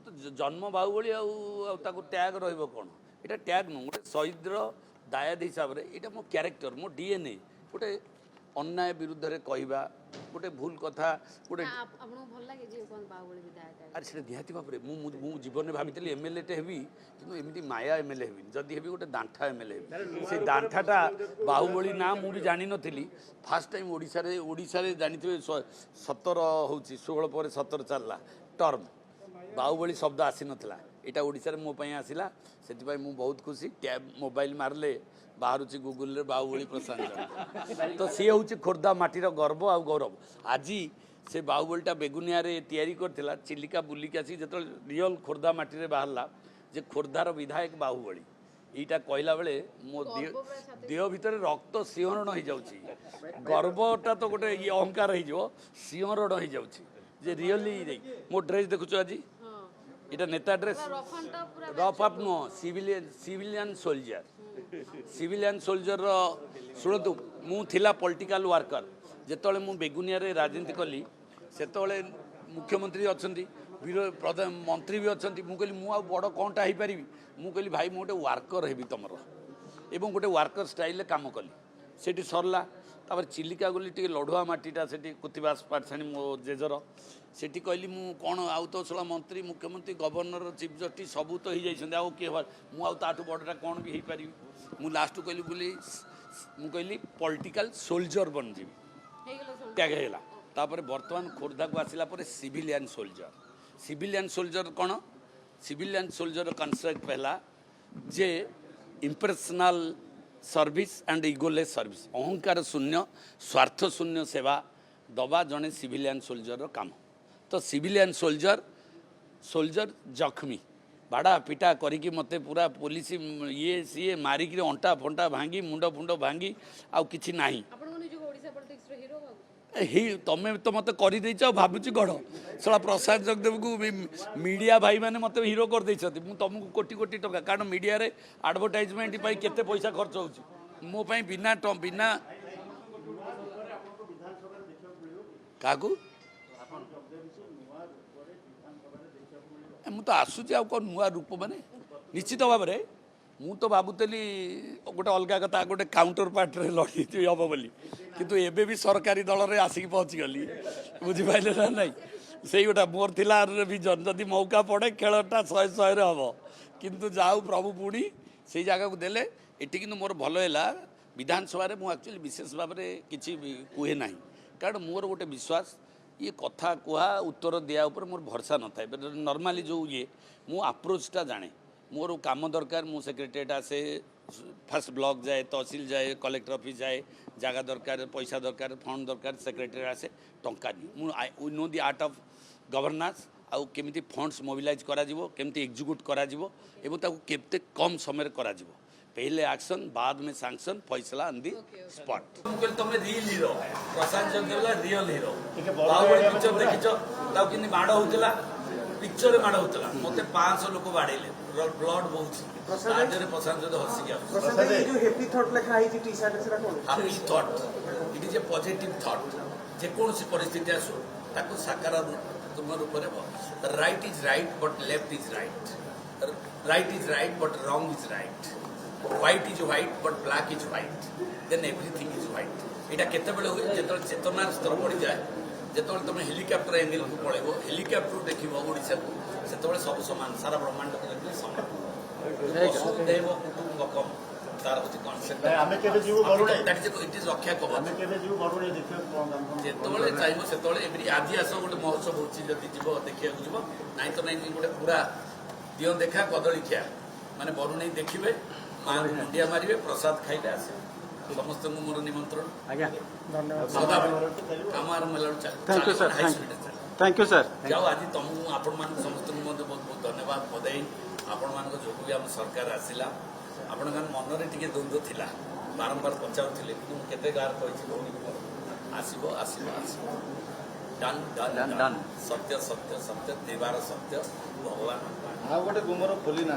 तो जन्म बाहुबली टैग रहा ये टैग नुह गोटे शहीद्र दायाद हिसाब से यहाँ मो क्यारेक्टर मो डीएनए गोटे अन्याय विरुद्ध में कहवा गोटे भूल कथा गोटे अरे से निहाती भाव में जीवन में भाई एमएलए टे हेबी कि एमती माया एमएलए हेबी जदि हेबी गोटे दांठा एमएलए हेबी से दांठाटा बाहुबली ना मुझे जानी नी फास्ट टाइम ओडिशा जानी 17 हूँ 16 पर 17 चलला टर्म बाहुबली शब्द आसी नाला यहाँ ओडिशा रे मो पई आसिला से बहुत खुशी टैब मोबाइल मारले बाहर गूगल बाहुबली प्रशांत तो सी हूँ खोर्धा माटीर गर्व आ गौरव आज से बाहुबलीटा बेगुनिया तैयारी करथिला चिलिका बुलिक आसी जो रियल खोर्धा माटी बाहरला जे खोर्धार विधायक बाहुबली यहीटा कहला बेले मो देह भितर रक्त सिंहरण हो जाउची गर्वटा तो गोटे ये अहंकार हो सिंहरण हो जाउची जे रियली मो ड्रेस देखुछ आज इटा नेता ड्रेस रफ अप नुह सिविलियन सोल्जर शुणु मु थिला पॉलिटिकल वर्कर जेतोले मु बेगुनिया रे राजनीति कली सेतोले मुख्यमंत्री अच्छी प्रधानमंत्री भी अच्छा मुझे कहली मु बड़ कौनटा हो पारि मु कहली भाई मु गोटे वर्कर हेबी तुमर एवं गोटे वर्कर स्टाइल काम कली सेठी सरला तापर चिलिका गली टे लड़ुआ माटीटा से कुतिबास पाठशाणी मो जेजर सेठी कहली मु कौन आउ तो सला मंत्री मुख्यमंत्री गवर्नर चीफ जस्टिस सबू तो हो जाइछन्ते आउ के मुझे बड़टा कौन भी हो पारि मु लास्ट कहली बोली मु कहली पॉलिटिकल सोल्जर बन जी टैग है तापर बर्तमान खोर्धा को आसला सिविलियन सोल्जर कौन सिविलियन सोल्जर कनसेप्ट पहला जे इम्प्रेशनल सर्विस एंड इगोलेस सर्विस अहंकार शून्य स्वार्थ शून्य सेवा दबा जड़े सिविलियन सोल्जर काम तो सिविलियन सोल्जर जख्मी बाड़ा पिटा करिकी मते पूरा पुलिस ये सी मारिकी अंटा फंटा भांगी मुंड फुंड भांगी आउ किछि नाही तमें तो मत कर भावुची गढ़ सला प्रसाद जगदेव को मीडिया भाई मैंने मत हिरो कर तुमको कोटी कोटी टका कारण मीडिया रे एडवर्टाइजमेंट केते पैसा खर्च हो मो बिना बिना क्या मु तो आसूची आ नुआ रूप माने निश्चित भाव में मु तो भावुली गोटे अलग कथा गोटे काउंटर पार्ट रे लड़ी हम बोली किंतु एबे भी सरकारी दल रे आसिक पहुँची गली बुझिपारे ना ना से गोटा मोर थिला विजन जदि मौका पड़े खेलटा 100 हम किंतु जाऊ प्रभु पुणी से जगह को देले एटी किंतु मोर भल है विधानसभा रे मु एक्चुअली विशेष भाव में किसी कहे ना कारण मोर गोटे विश्वास ये कथा कुहा उत्तर दिया ऊपर मोर भरसा न था नॉर्मली जो ये मु अप्रोचटा जाने मोर काम दरकार मु सेक्रेटेरिएट आसे फर्स्ट ब्लॉक जाए तहसील जाए कलेक्टर ऑफिस जाए जगह दरकार पैसा दरकार फंड दरकार सेक्रेटेरिएट आसे टंका नहीं I know the art of governance आउ केमिति फंड्स मोबिलाइज करा जिवो केमिति एग्जीक्यूट करा जिवो एवं ताकू केते कम समय करा जिवो पहले एक्शन बाद में सैंक्शन फैसला ऑन दी स्पॉट तुमने रियल हीरो प्रशांत जगदेवला रियल हीरो बाहुबली पिक्चर देखिछो ताऊ किनि माड होतला पिक्चर माड होतला मते 500 लोक बाड़ेले ब्लड बहुत राज्य प्रशांत जगदेव हसी गया प्रशांत ये जो हैप्पी थॉट लिखा है टी शर्ट सेरा कोन happy thought it is a positive thought जे कोनसी परिस्थिति आसो ताको साकार रूप में right is right but left is right is right but wrong is right white is white but black is white then everything is white यहाँ केतबेले हुए जो चेतनार स्तर बढ़ी जाए जो तुम हेलिकप्टर एंगल को पड़ेब हेलिकप्टर देख ओडिशा को से सब सामान सारा ब्रह्मांड को देखिए सामान देव कुटुंबकम तार होची कांसेप्ट हमें केबे जीव बरुणे दैट इज इट इज रक्षा कवच हमें केबे जीव बरुणे देखियो जेतबेले चाहिबो सेतबेले एवरी आज आसो गोटे महोत्सव होची जदी जीव देखिया जीव नाइ तो नाइ गोटे पूरा दियो देखा कदली खिया माने बरुणे देखिबे मां मुंडिया मारिबे प्रसाद खाइले आसे समस्त मोर निमंत्रण आज्ञा धन्यवाद कामार मेलाड़ thank you sir thank you sir जाओ आज तुमको आपण मान समस्त बहुत बहुत धन्यवाद बधाई आपण मान जो भी आम सरकार आसिला आपण मन में टिके द्वंद्व थिला बारंबार पचारुले कि केते गार कही आसब आसब आसब डन डन डन सत्य सत्य सत्य देवार सत्य भगवान आ गोटे गुमर खोली ना